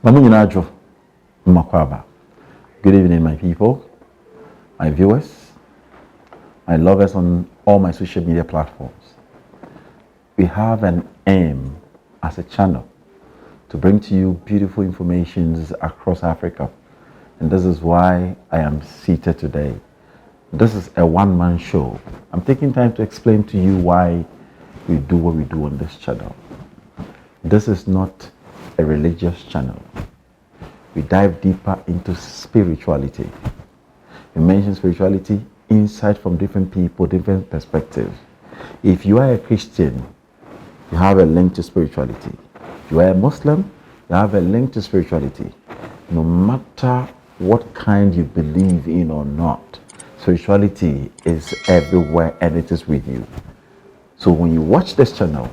Mamunyinajo Makwaba. Good evening, my people, my viewers, my lovers on all my social media platforms. We have an aim as a channel to bring to you beautiful informations across Africa. And this is why I am seated today. This is a one-man show. I'm taking time to explain to you why we do what we do on this channel. This is not a religious channel. We dive deeper into spirituality. We mention spirituality, insight from different people, different perspectives. If you are a Christian, you have a link to spirituality. If you are a Muslim, you have a link to spirituality. No matter what kind you believe in or not, spirituality is everywhere and it is with you. So when you watch this channel,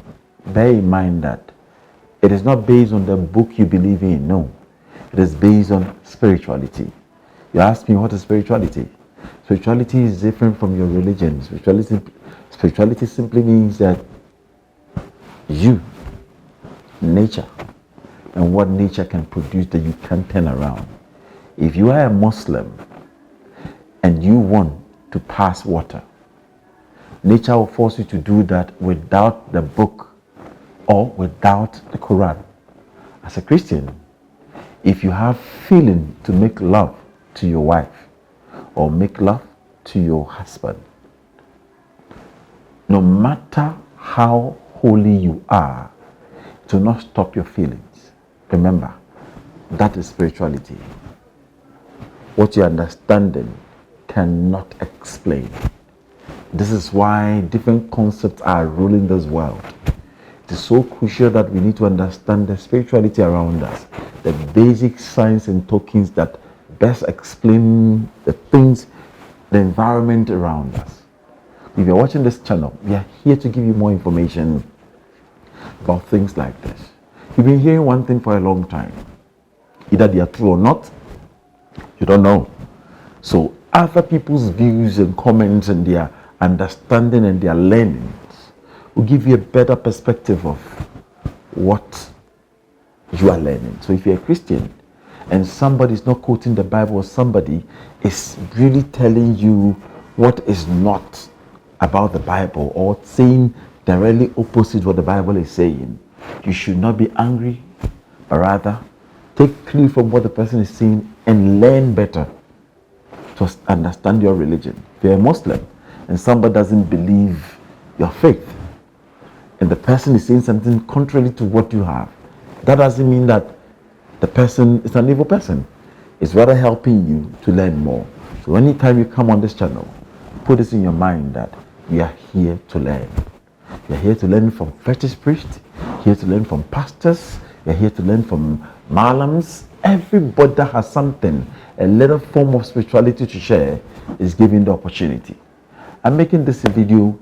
bear in mind that it is not based on the book you believe in, no. It is based on spirituality. You ask me, what is spirituality? Spirituality is different from your religion. Spirituality simply means that you, nature, and what nature can produce that you can't turn around. If you are a Muslim and you want to pass water, nature will force you to do that without the book or without the Quran. As a Christian, if you have feeling to make love to your wife or make love to your husband, no matter how holy you are, it will not stop your feelings. Remember, that is spirituality. What your understanding cannot explain. This is why different concepts are ruling this world. It is so crucial that we need to understand the spirituality around us, the basic signs and tokens that best explain the things, the environment around us. If you're watching this channel, we are here to give you more information about things like this. You've been hearing one thing for a long time. Either they are true or not, you don't know. So other people's views and comments and their understanding and their learnings will give you a better perspective of what you are learning. So if you're a Christian and somebody is not quoting the Bible, or somebody is really telling you what is not about the Bible or saying directly opposite what the Bible is saying, you should not be angry, but rather take clue from what the person is saying and learn better to understand your religion. If you're a Muslim and somebody doesn't believe your faith, and the person is saying something contrary to what you have, that doesn't mean that the person is an evil person. It's rather helping you to learn more. So anytime you come on this channel, put this in your mind that we are here to learn. We are here to learn from fetish priests, here to learn from pastors, we are here to learn from malams. Everybody that has something, a little form of spirituality to share, is given the opportunity. I'm making this a video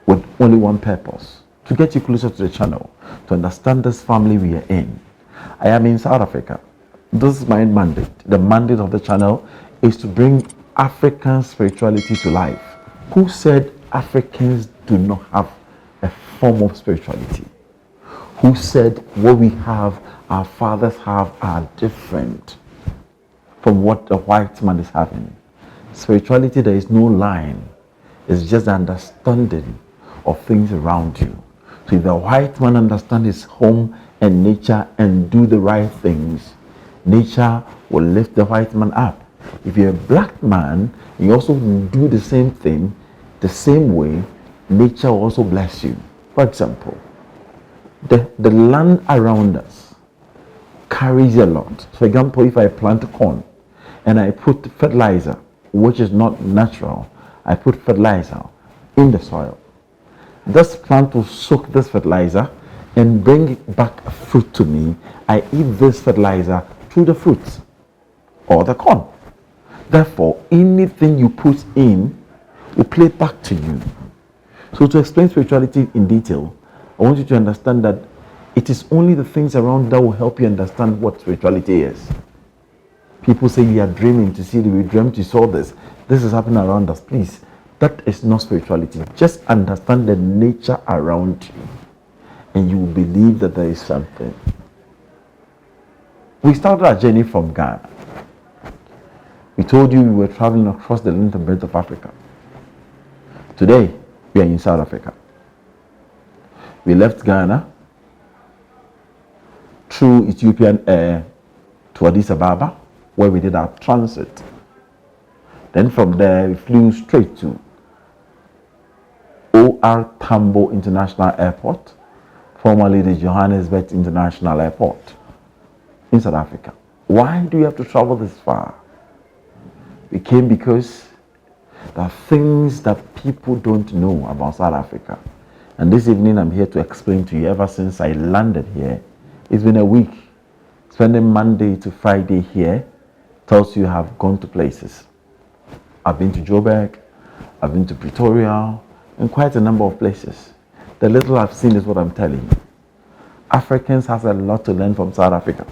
with only one purpose: to get you closer to the channel, to understand this family we are in. I am in South Africa. This is my mandate. The mandate of the channel is to bring African spirituality to life. Who said Africans do not have a form of spirituality? Who said what we have, our fathers have, are different from what the white man is having? Spirituality, there is no line. It's just the understanding of things around you. So if the white man understands his home and nature and do the right things, nature will lift the white man up. If you're a black man, you also do the same thing, the same way, nature will also bless you. For example, the land around us carries a lot. For example, if I plant corn and I put fertilizer, which is not natural, I put fertilizer in the soil, this plant will soak this fertilizer and bring back fruit to me. I eat this fertilizer through the fruits or the corn. Therefore, anything you put in will play back to you. So to explain spirituality in detail, I want you to understand that it is only the things around that will help you understand what spirituality is. People say we are dreaming to see that we dreamt you saw this. This is happening around us. Please, that is not spirituality. Just understand the nature around you and you will believe that there is something. We started our journey from Ghana. We told you we were traveling across the length and breadth of Africa. Today, we are in South Africa. We left Ghana through Ethiopian Air to Addis Ababa, where we did our transit. Then from there, we flew straight to O.R. Tambo International Airport, formerly the Johannesburg International Airport in South Africa. Why do you have to travel this far? We came because there are things that people don't know about South Africa. And this evening I'm here to explain to you. Ever since I landed here, it's been a week. Spending Monday to Friday here tells you have gone to places. I've been to Joburg, I've been to Pretoria, and quite a number of places. The little I've seen is what I'm telling you. Africans has a lot to learn from South Africa.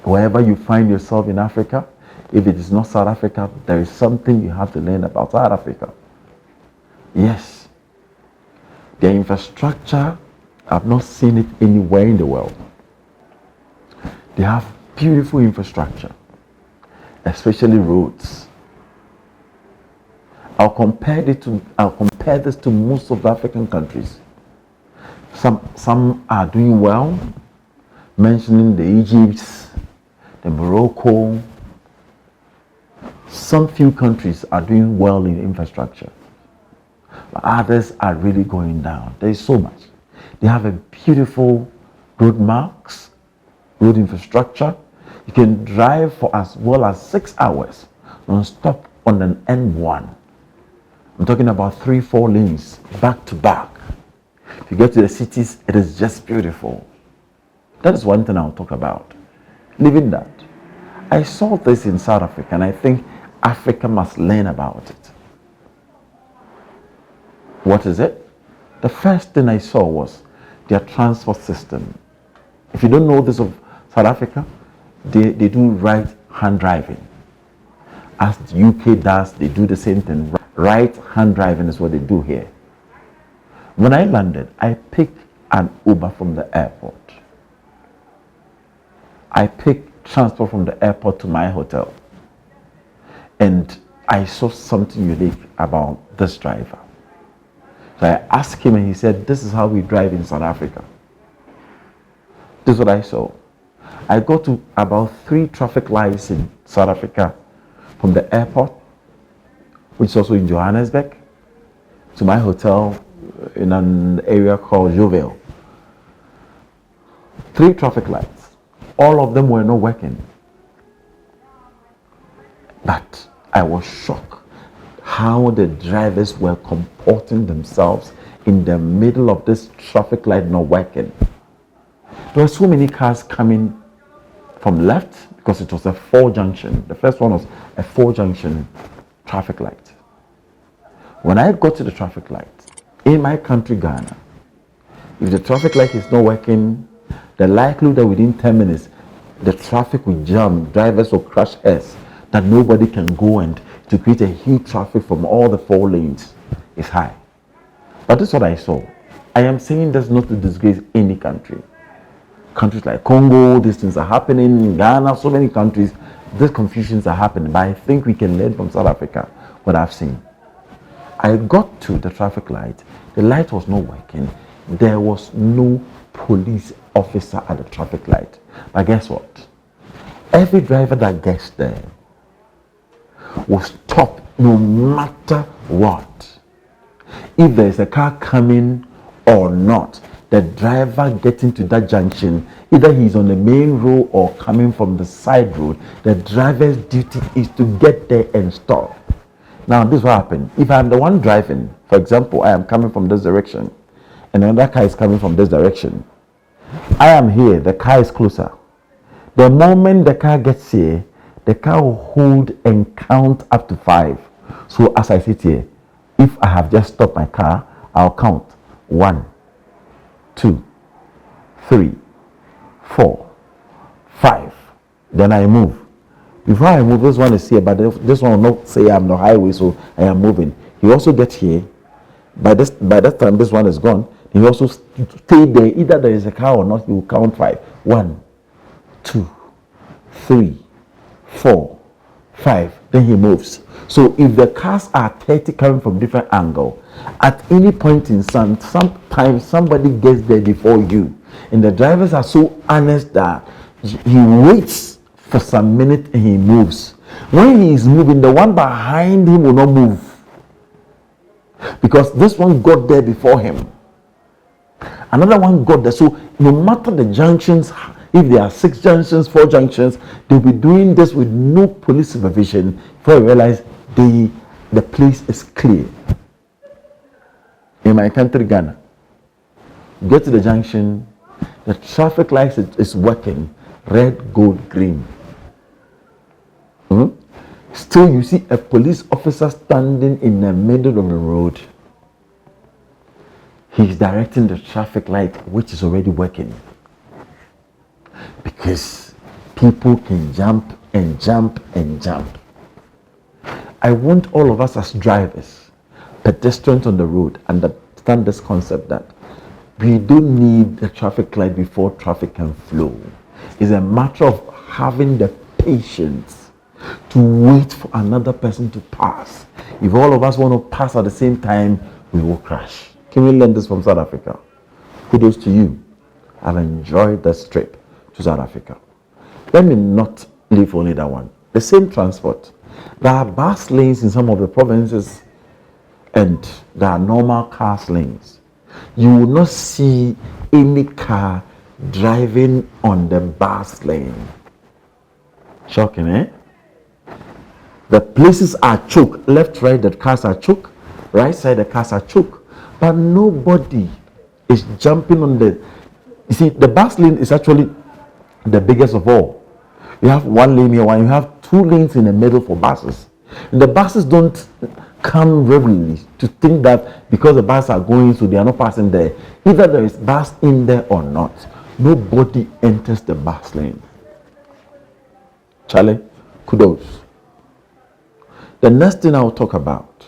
Wherever you find yourself in Africa, if it is not South Africa, there is something you have to learn about South Africa. Yes, their infrastructure, I've not seen it anywhere in the world. They have beautiful infrastructure, especially roads. I'll compare this to most of the African countries. Some are doing well, mentioning the Egypt, the Morocco. Some few countries are doing well in infrastructure, but others are really going down. There is so much. They have a beautiful road marks, road infrastructure. You can drive for as well as 6 hours non-stop on an N1. I'm talking about 3-4 lanes back to back. If you get to the cities, it is just beautiful. That is one thing I'll talk about. Leaving that, I saw this in South Africa, and I think Africa must learn about it. What is it? The first thing I saw was their transport system. If you don't know this of South Africa, they do right-hand driving. As the UK does, they do the same thing. Right-hand driving is what they do here. When I landed, I picked an Uber from the airport. I picked transport from the airport to my hotel. And I saw something unique about this driver. So I asked him, and he said, this is how we drive in South Africa. This is what I saw. I got to about 3 traffic lights in South Africa, from the airport, which is also in Johannesburg, to my hotel in an area called Jovel. 3 traffic lights. All of them were not working. But I was shocked how the drivers were comporting themselves in the middle of this traffic light not working. There were so many cars coming from left because it was a 4-junction. The first one was a 4-junction traffic light. When I got to the traffic light, in my country, Ghana, if the traffic light is not working, the likelihood that within 10 minutes, the traffic will jam, drivers will crash heads, that nobody can go, and to create a huge traffic from all the 4 lanes is high. But this is what I saw. I am saying this not to disgrace any country. Countries like Congo, these things are happening. In Ghana, so many countries, these confusions are happening. But I think we can learn from South Africa what I've seen. I got to the traffic light. The light was not working. There was no police officer at the traffic light. But guess what? Every driver that gets there will stop no matter what. If there is a car coming or not, the driver getting to that junction, either he's on the main road or coming from the side road, the driver's duty is to get there and stop. Now, this will happen. If I'm the one driving, for example, I am coming from this direction, and another car is coming from this direction. I am here, the car is closer. The moment the car gets here, the car will hold and count up to 5. So as I sit here, if I have just stopped my car, I'll count 1, 2, 3, 4, 5. Then I move. Before I move, this one is here, but this one will not say I'm on the highway, so I am moving. He also gets here. By that time, this one is gone. He also stay there. Either there is a car or not, he will count 5. 1, 2, 3, 4, 5, then he moves. So if the cars are 30 coming from different angle, at any point in time, sometimes somebody gets there before you, and the drivers are so honest that he waits for some minute and he moves. When he is moving, the one behind him will not move because this one got there before him. Another one got there. So no matter the junctions, if there are 6 junctions, 4 junctions, they'll be doing this with no police supervision before you realize the place is clear. In my country, Ghana, get to the junction, the traffic light is working, red, gold, green. Still, you see a police officer standing in the middle of the road. He's directing the traffic light, which is already working. Because people can jump and jump and jump. I want all of us as drivers, pedestrians on the road, understand this concept that we don't need the traffic light before traffic can flow. It's a matter of having the patience to wait for another person to pass. If all of us want to pass at the same time, we will crash. Can we learn this from South Africa? Kudos to you. I've enjoyed this trip to South Africa. Let me not leave only that one. The same transport. There are bus lanes in some of the provinces and there are normal car lanes. You will not see any car driving on the bus lane. Shocking, eh? The places are choked. Left, right, the cars are choked. Right side, the cars are choked. But nobody is jumping on the... You see, the bus lane is actually the biggest of all. You have one lane here, you have 2 lanes in the middle for buses. And the buses don't come regularly to think that because the buses are going, so they are not passing there. Either there is bus in there or not. Nobody enters the bus lane. Charlie, kudos. The next thing I will talk about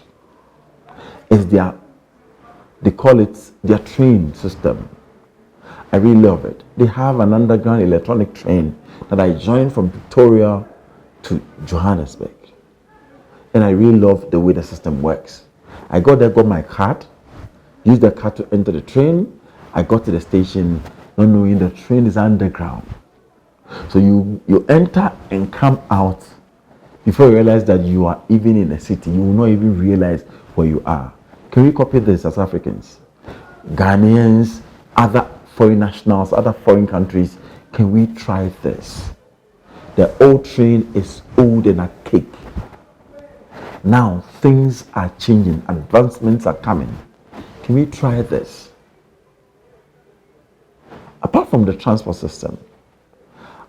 is they call it their train system. I really love it. They have an underground electronic train that I joined from Pretoria to Johannesburg. And I really love the way the system works. I got there, got my card, used the card to enter the train. I got to the station, not knowing the train is underground. So you enter and come out before you realize that you are even in a city. You will not even realize where you are. Can we copy this as Africans? Ghanaians, other foreign nationals, other foreign countries, can we try this? The old train is old and archaic. Now things are changing, advancements are coming. Can we try this? Apart from the transport system,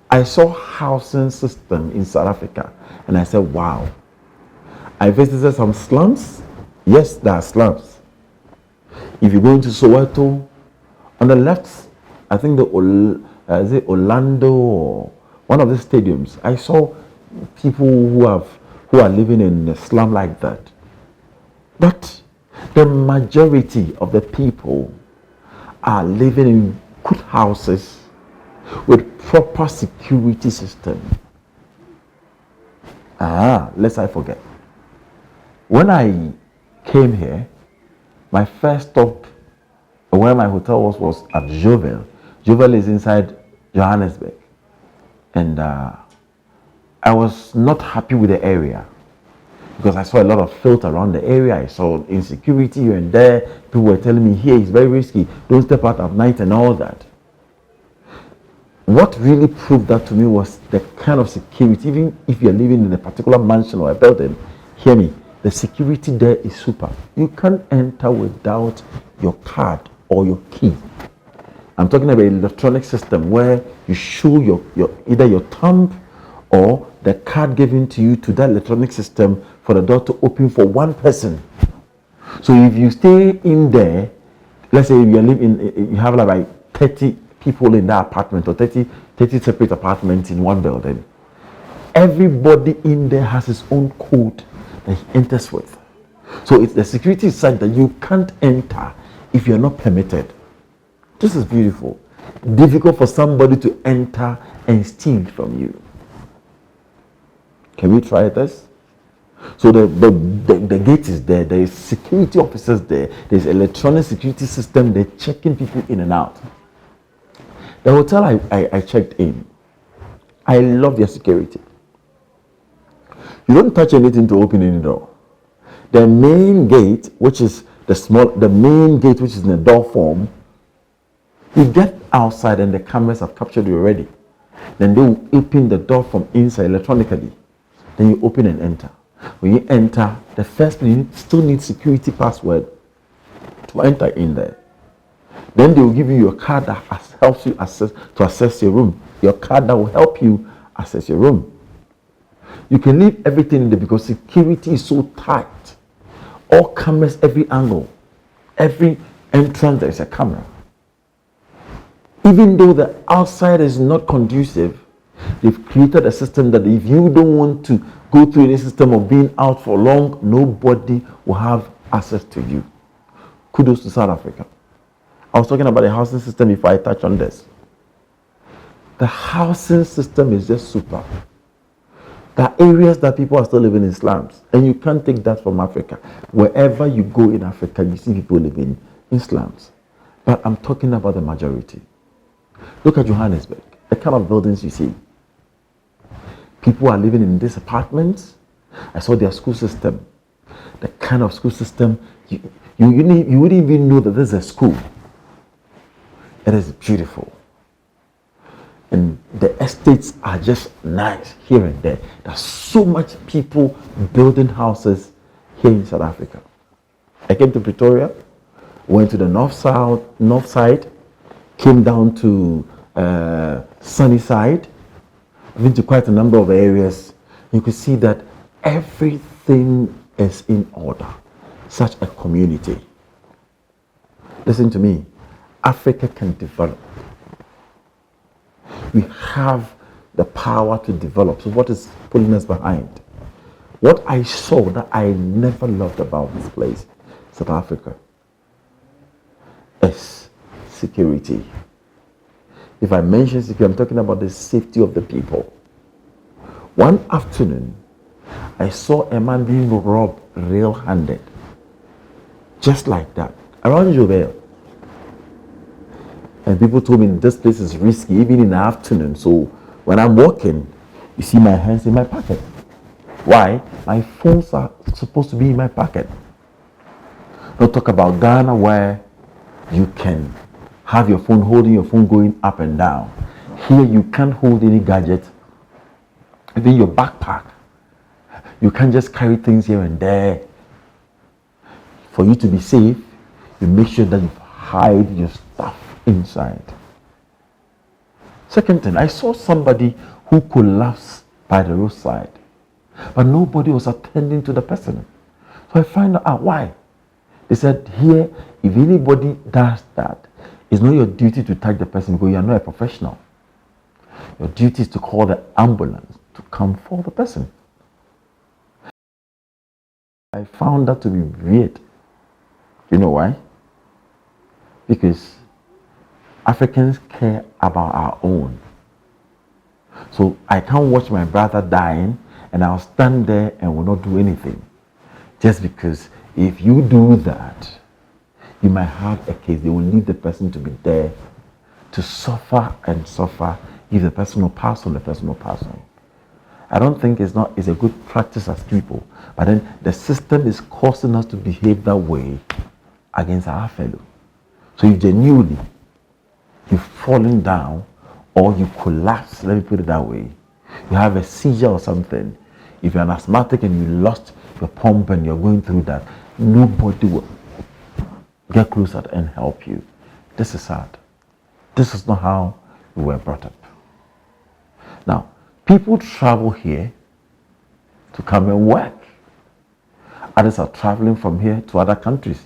I saw housing system in South Africa and I said, wow. I visited some slums. Yes, there are slums. If you go into Soweto, on the left, I think is it Orlando or one of the stadiums, I saw people who are living in a slum like that. But the majority of the people are living in good houses with proper security system. Lest I forget. When I came here, my first stop where my hotel was at Jovel. Jovel is inside Johannesburg. And I was not happy with the area because I saw a lot of filth around the area. I saw insecurity here and there. People were telling me, here it's very risky. Don't step out at night and all that. What really proved that to me was the kind of security. Even if you're living in a particular mansion or a building, hear me, the security there is super. You can't enter without your card or your key. I'm talking about an electronic system where you show your either your thumb or the card given to you to that electronic system for the door to open for one person. So if you stay in there, let's say you have like 30 people in that apartment or 30 separate apartments in one building. Everybody in there has his own code that he enters with. So it's the security side that you can't enter if you're not permitted. This is beautiful. difficult for somebody to enter and steal from you. Can we try this? So the gate is there. There is security officers there. There's electronic security system. They're checking people in and out. The hotel I checked in, I love their security. You don't touch anything to open any door. The main gate, which is the main gate, which is in the door form, you get outside and the cameras have captured you already. Then they will open the door from inside electronically. Then you open and enter. When you enter, the first thing you still need security password to enter in there. Then they will give you your card that helps you access your room. Your card that will help you access your room. You can leave everything in there because security is so tight. All cameras, every angle, every entrance there is a camera. Even though the outside is not conducive, they've created a system that if you don't want to go through any system of being out for long, nobody will have access to you. Kudos to South Africa. I was talking about the housing system before I touch on this. The housing system is just super. There are areas that people are still living in slums, and you can't take that from Africa. Wherever you go in Africa, you see people living in slums. But I'm talking about the majority. Look at Johannesburg, the kind of buildings you see. People are living in these apartments. I saw their school system. The kind of school system, you wouldn't even know that there's a school. It is beautiful. And the estates are just nice here and there. There's so much people building houses here in South Africa. I came to Pretoria, went to the north side, came down to Sunnyside. I've been to quite a number of areas. You can see that everything is in order. Such a community. Listen to me. Africa can develop. We have the power to develop. So what is pulling us behind? What I saw that I never loved about this place, South Africa, is security. If I mention security, I'm talking about the safety of the people. One afternoon, I saw a man being robbed real-handed. Just like that. Around Joubert. And people told me this place is risky, even in the afternoon. So when I'm walking, you see my hands in my pocket. Why? My phones are supposed to be in my pocket. Don't talk about Ghana where you can have your phone, holding your phone going up and down. Here you can't hold any gadget. Even your backpack. You can't just carry things here and there. For you to be safe, you make sure that you hide your stuff inside. Second thing, I saw somebody who collapsed by the roadside, but nobody was attending to the person. So I found out why. They said here, if anybody does that, it's not your duty to tag the person because you are not a professional. Your duty is to call the ambulance to come for the person. I found that to be weird. You know why? Because Africans care about our own. So I can't watch my brother dying and I'll stand there and will not do anything. Just because if you do that, you might have a case. They will need the person to be there to suffer and suffer. If the person will pass on, the person will pass on. I don't think it's a good practice as people. But then the system is causing us to behave that way against our fellow. So you genuinely, you've fallen down or you collapse, let me put it that way. You have a seizure or something. If you're an asthmatic and you lost your pump and you're going through that, nobody will get closer and help you. This is sad. This is not how we were brought up. Now, people travel here to come and work. Others are traveling from here to other countries.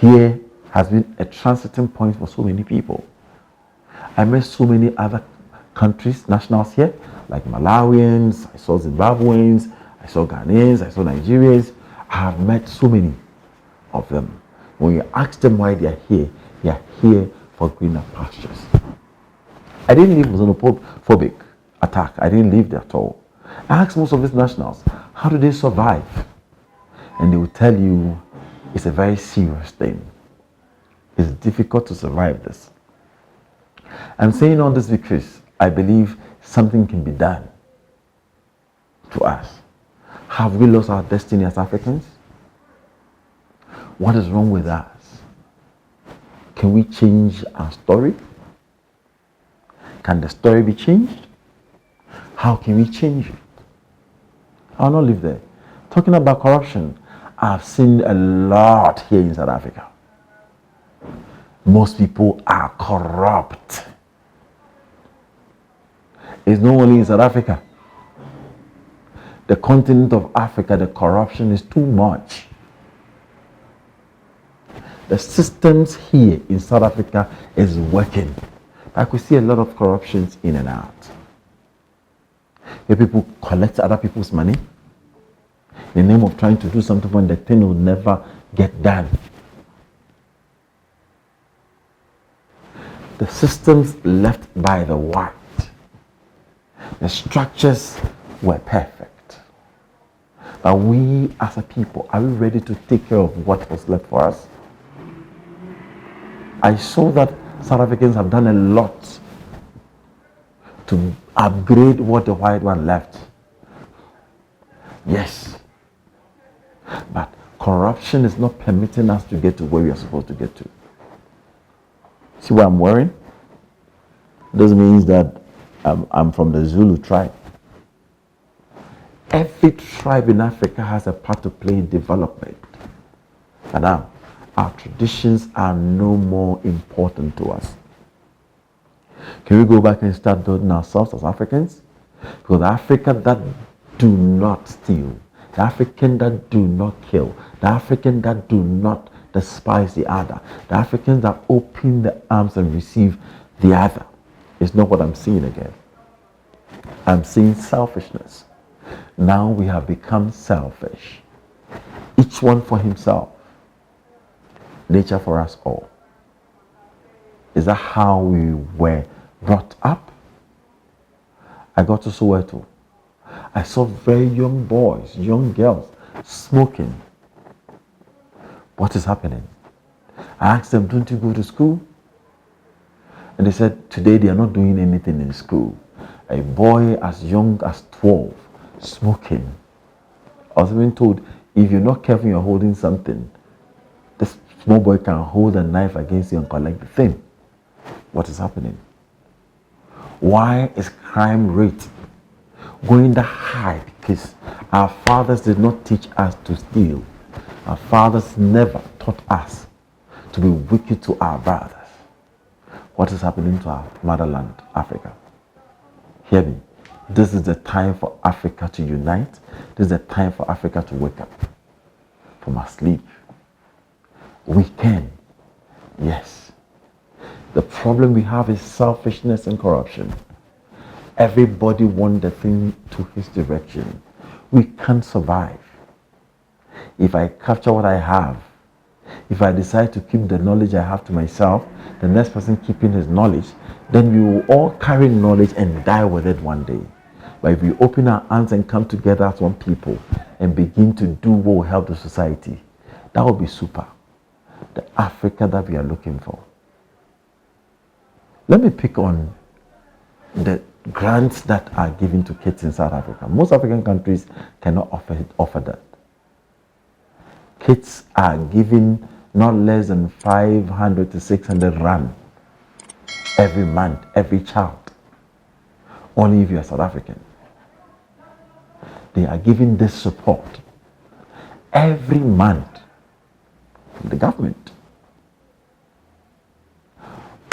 Here has been a transiting point for so many people. I met so many other countries, nationals here, like Malawians, I saw Zimbabweans, I saw Ghanaians, I saw Nigerians. I have met so many of them. When you ask them why they are here for greener pastures. I didn't live with a xenophobic attack. I didn't live there at all. I asked most of these nationals, how do they survive? And they will tell you it's a very serious thing. It's difficult to survive this. I'm saying all this because I believe something can be done to us. Have we lost our destiny as Africans? What is wrong with us? Can we change our story? Can the story be changed? How can we change it? I'll not live there. Talking about corruption, I've seen a lot here in South Africa. Most people are corrupt. It's not only in South Africa. The continent of Africa, the corruption is too much. The systems here in South Africa is working. I could see a lot of corruptions in and out. Where people collect other people's money in the name of trying to do something when the thing will never get done. The systems left by the white, the structures were perfect. But we as a people, are we ready to take care of what was left for us? I saw that South Africans have done a lot to upgrade what the white one left. Yes. But corruption is not permitting us to get to where we are supposed to get to. See what I'm wearing? This means that I'm from the Zulu tribe. Every tribe in Africa has a part to play in development. And now, our traditions are no more important to us. Can we go back and start building ourselves as Africans? Because the Africa that do not steal, the African that do not kill, the African that do not despise the other, the Africans that open the arms and receive the other, is not what I'm seeing again. I'm seeing selfishness. Now we have become selfish. Each one for himself. Nature for us all. Is that how we were brought up? I got to Soweto. I saw very young boys, young girls smoking. What is happening? I asked them, don't you go to school? And they said, today they are not doing anything in school. A boy as young as 12 smoking. I was even told, if you're not careful, you're holding something. This small boy can hold a knife against you and collect the thing. What is happening? Why is crime rate going that high? Because our fathers did not teach us to steal. Our fathers never taught us to be wicked to our brothers. What is happening to our motherland, Africa? Hear me. This is the time for Africa to unite. This is the time for Africa to wake up from our sleep. We can. Yes. The problem we have is selfishness and corruption. Everybody wants the thing to his direction. We can't survive. If I capture what I have, if I decide to keep the knowledge I have to myself, the next person keeping his knowledge, then we will all carry knowledge and die with it one day. But if we open our hands and come together as one people and begin to do what will help the society, that will be super. The Africa that we are looking for. Let me pick on the grants that are given to kids in South Africa. Most African countries cannot offer that. Kids are given not less than 500 to 600 rand every month, every child. Only if you are South African. They are giving this support every month from the government.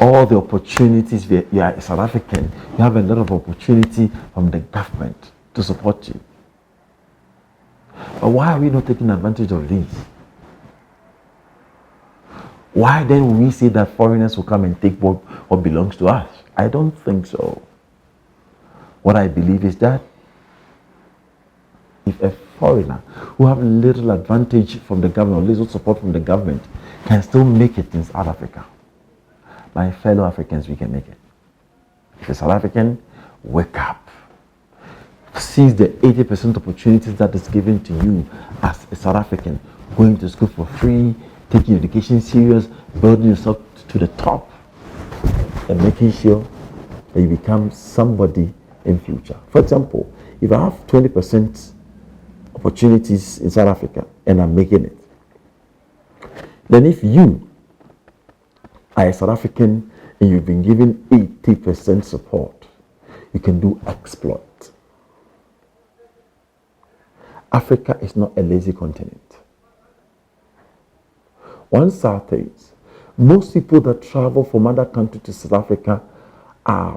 All the opportunities, you are South African, you have a lot of opportunity from the government to support you. But why are we not taking advantage of these? Why then will we say that foreigners will come and take what belongs to us? I don't think so. What I believe is that if a foreigner who have little advantage from the government or little support from the government can still make it in South Africa, my fellow Africans, we can make it. If you're South African, wake up. Seize the 80% opportunities that is given to you as a South African. Going to school for free, taking education serious, building yourself to the top, and making sure that you become somebody in future. For example, if I have 20% opportunities in South Africa and I'm making it, then if you are a South African and you've been given 80% support, you can do exploit. Africa is not a lazy continent. One sad thing, most people that travel from other countries to South Africa,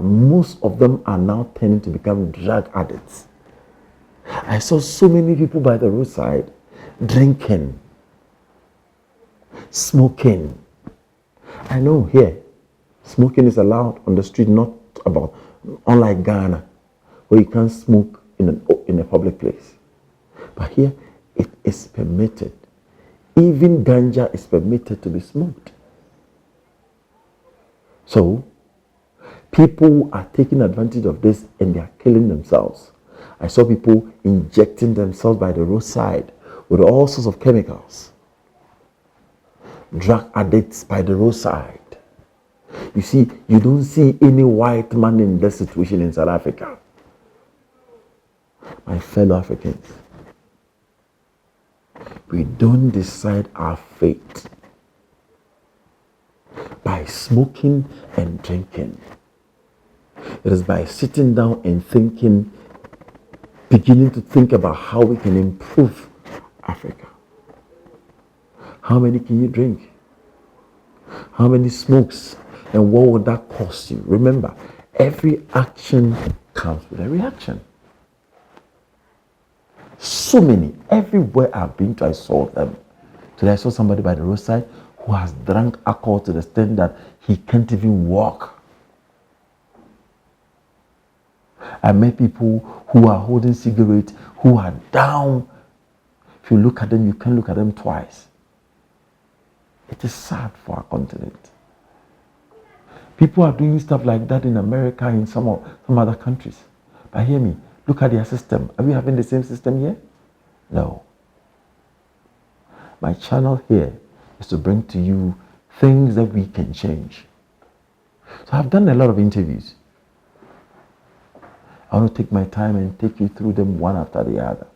most of them are now tending to become drug addicts. I saw so many people by the roadside drinking, smoking. I know here, smoking is allowed on the street, not about, unlike Ghana, where you can't smoke in a public place. But here, it is permitted. Even ganja is permitted to be smoked. So, people are taking advantage of this and they are killing themselves. I saw people injecting themselves by the roadside with all sorts of chemicals. Drug addicts by the roadside. You see, you don't see any white man in this situation in South Africa. My fellow Africans, we don't decide our fate by smoking and drinking. It is by sitting down and thinking, beginning to think about how we can improve Africa. How many can you drink? How many smokes? And what would that cost you? Remember, every action comes with a reaction. So many, everywhere I've been to, I saw them. Today I saw somebody by the roadside who has drunk alcohol to the extent that he can't even walk. I met people who are holding cigarettes, who are down. If you look at them, you can't look at them twice. It is sad for our continent. People are doing stuff like that in America, in some other countries. But hear me, look at their system. Are we having the same system here? No. My channel here is to bring to you things that we can change. So I've done a lot of interviews. I want to take my time and take you through them one after the other.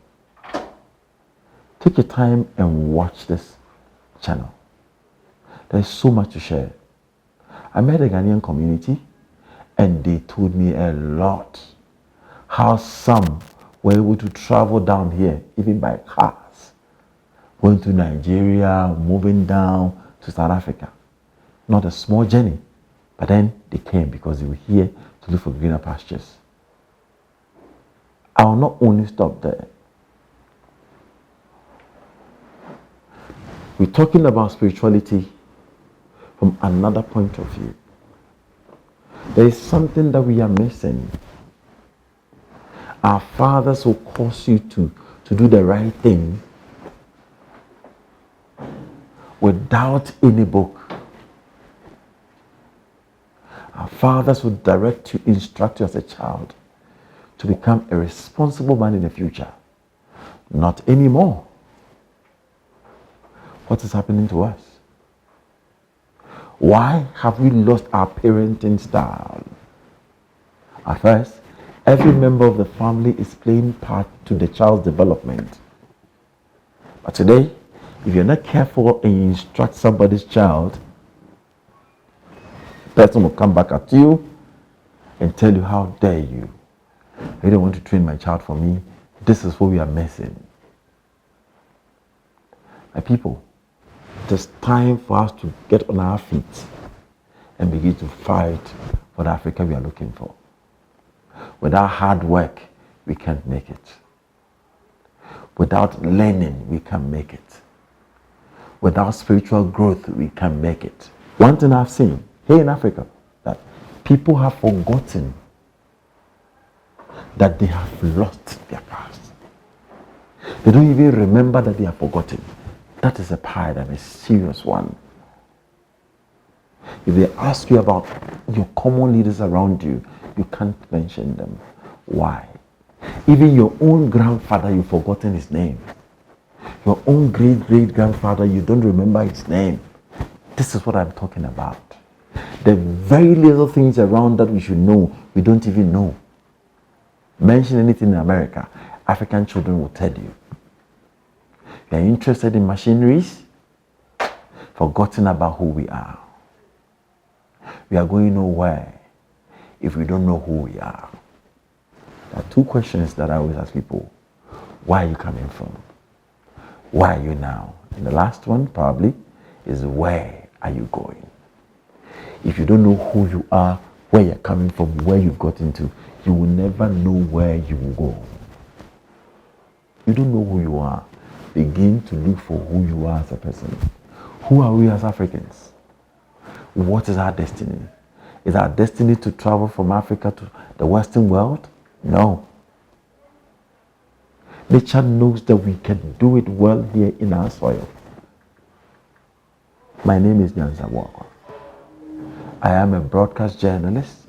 Take your time and watch this channel. There's so much to share. I met a Ghanaian community and they told me a lot how some were able to travel down here, even by cars, going to Nigeria, moving down to South Africa. Not a small journey, but then they came because they were here to look for greener pastures. I will not only stop there. We're talking about spirituality from another point of view. There is something that we are missing. Our fathers will cause you to do the right thing without any book. Our fathers will direct you, instruct you as a child to become a responsible man in the future. Not anymore. What is happening to us? Why have we lost our parenting style? At first, every member of the family is playing part to the child's development. But today, if you're not careful and you instruct somebody's child, the person will come back at you and tell you, how dare you? You don't want to train my child for me. This is what we are missing. My people, it is time for us to get on our feet and begin to fight for the Africa we are looking for. Without hard work, we can't make it. Without learning, we can't make it. Without spiritual growth, we can't make it. One thing I've seen here in Africa, that people have forgotten that they have lost their past. They don't even remember that they have forgotten. That is a paradigm, a serious one. If they ask you about your common leaders around you, You can't mention them. Why? Even your own grandfather, you've forgotten his name. Your own great-great-grandfather, you don't remember his name. This is what I'm talking about. The very little things around that we should know, we don't even know. Mention anything in America, African children will tell you. You are interested in machineries, forgotten about who we are. We are going nowhere if we don't know who we are. There are two questions that I always ask people. Where are you coming from? Where are you now? And the last one probably is, where are you going? If you don't know who you are, where you're coming from, where you've gotten to, you will never know where you will go. You don't know who you are. Begin to look for who you are as a person. Who are we as Africans? What is our destiny? Is our destiny to travel from Africa to the Western world? No. Nature knows that we can do it well here in our soil. My name is Nyansa. I am a broadcast journalist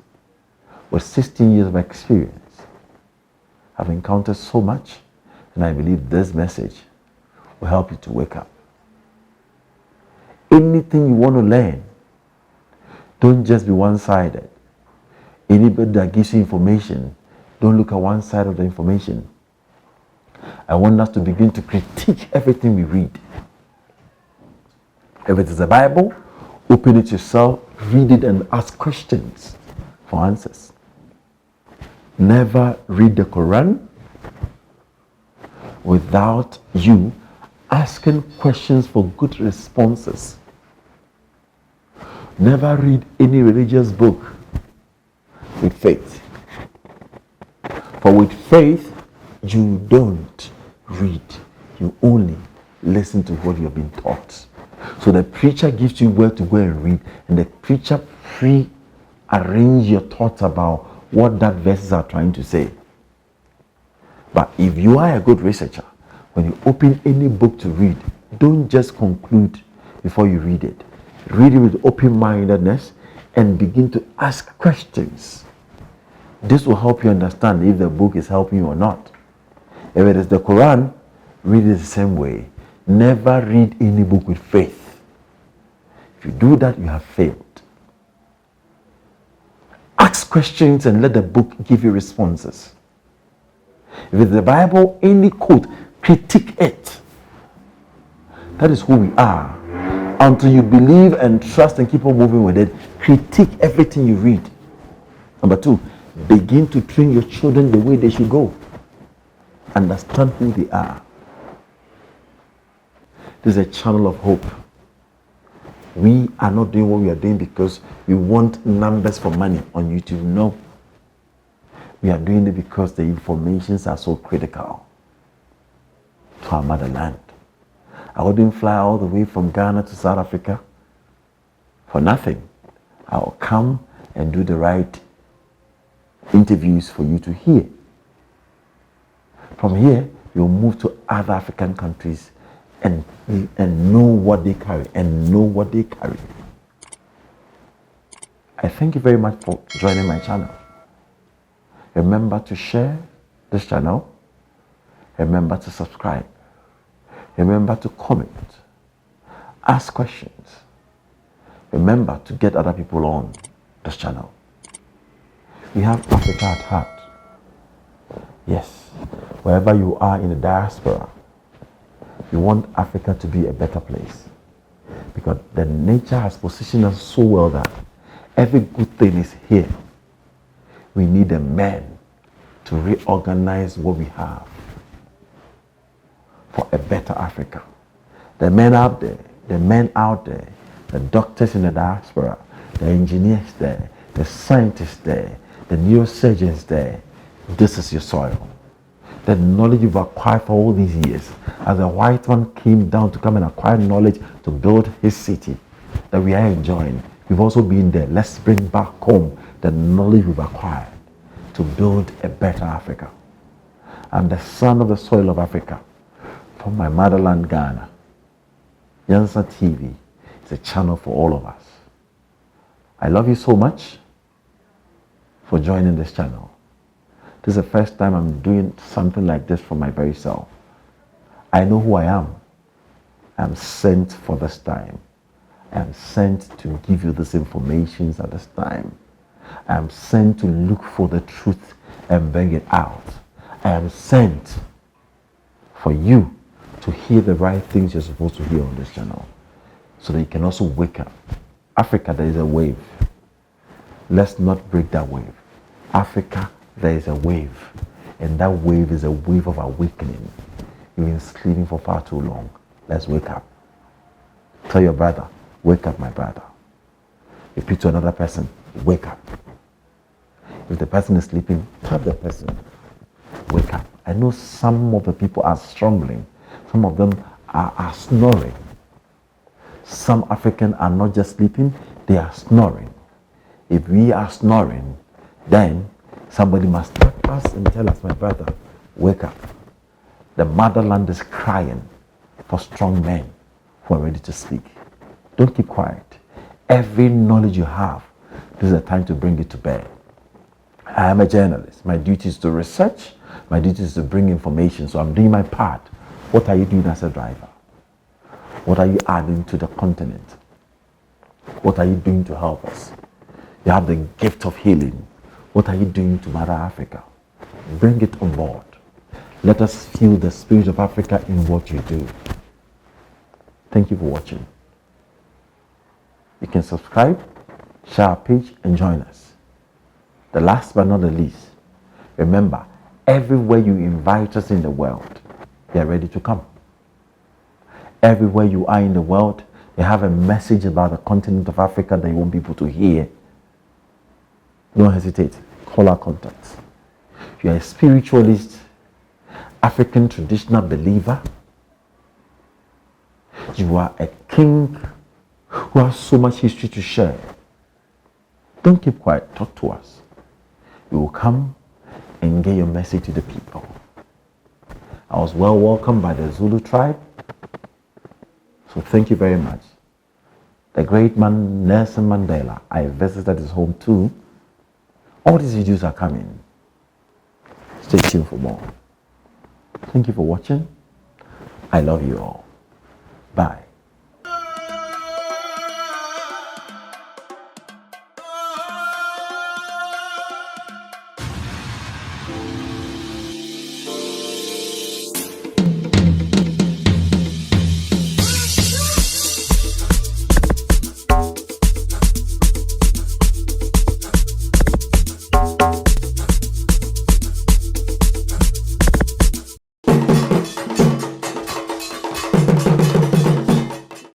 with 16 years of experience. I've encountered so much, and I believe this message will help you to wake up. Anything you want to learn, don't just be one-sided. Anybody that gives you information, don't look at one side of the information. I want us to begin to critique everything we read. If it is a Bible, open it yourself, read it, and ask questions for answers. Never read the Quran without you asking questions for good responses. Never read any religious book with faith. For with faith, you don't read. You only listen to what you've been taught. So the preacher gives you where to go and read, and the preacher pre-arrange your thoughts about what that verses are trying to say. But if you are a good researcher, when you open any book to read, don't just conclude before you read it. Read it with open-mindedness and begin to ask questions. This will help you understand if the book is helping you or not. If it is the Quran, read it the same way. Never read any book with faith. If you do that, you have failed. Ask questions and let the book give you responses. If it's the Bible, any quote, critique it. That is who we are. Until you believe and trust and keep on moving with it, critique everything you read. Number two, begin to train your children the way they should go. Understand who they are. This is a channel of hope. We are not doing what we are doing because we want numbers for money on YouTube. No. We are doing it because the informations are so critical to our motherland. I wouldn't fly all the way from Ghana to South Africa for nothing. I will come and do the right interviews for you to hear. From here, you'll move to other African countries and know what they carry I thank you very much for joining my channel. Remember to share this channel. Remember to subscribe. Remember to comment. Ask questions. Remember to get other people on this channel. We have Africa at heart. Yes, wherever you are in the diaspora, we want Africa to be a better place. Because the nature has positioned us so well that every good thing is here. We need a man to reorganize what we have for a better Africa. The men out there, the doctors in the diaspora, the engineers there, the scientists there, the neurosurgeons there, this is your soil. The knowledge you've acquired for all these years, as a white man came down to come and acquire knowledge to build his city that we are enjoying, we've also been there. Let's bring back home the knowledge we've acquired to build a better Africa. I'm the son of the soil of Africa from my motherland, Ghana. Nyansatv is a channel for all of us. I love you so much. for joining this channel. This is the first time I'm doing something like this for my very self. I know who I am. I'm sent for this time. I'm sent to give you this information at this time. I'm sent to look for the truth and bring it out. I am sent for you to hear the right things you're supposed to hear on this channel, so that you can also wake up. Africa, there is a wave. Let's not break that wave. Africa, there is a wave, and that wave is a wave of awakening. You've been sleeping for far too long. Let's wake up. Tell your brother, wake up, my brother. Repeat to another person, wake up. If the person is sleeping, tell the person, wake up. I know some of the people are struggling. Some of them are snoring. Some Africans are not just sleeping, they are snoring. If we are snoring, then somebody must tap us and tell us, my brother, wake up. The motherland is crying for strong men who are ready to speak. Don't keep quiet. Every knowledge you have, this is the time to bring it to bear. I am a journalist. My duty is to research. My duty is to bring information. So I'm doing my part. What are you doing as a driver? What are you adding to the continent? What are you doing to help us? You have the gift of healing. What are you doing to Mother Africa? Bring it on board. Let us feel the spirit of Africa in what you do. Thank you for watching. You can subscribe, share our page, and join us. The last but not the least, remember, everywhere you invite us in the world, they are ready to come. Everywhere you are in the world, they have a message about the continent of Africa that you want people to hear. Don't hesitate. Call our contacts. If you are a spiritualist, African traditional believer, you are a king who has so much history to share, don't keep quiet. Talk to us. We will come and get your message to the people. I was well welcomed by the Zulu tribe, so thank you very much. The great man Nelson Mandela, I visited his home too. All these videos are coming. Stay tuned for more. Thank you for watching. I love you all. Bye.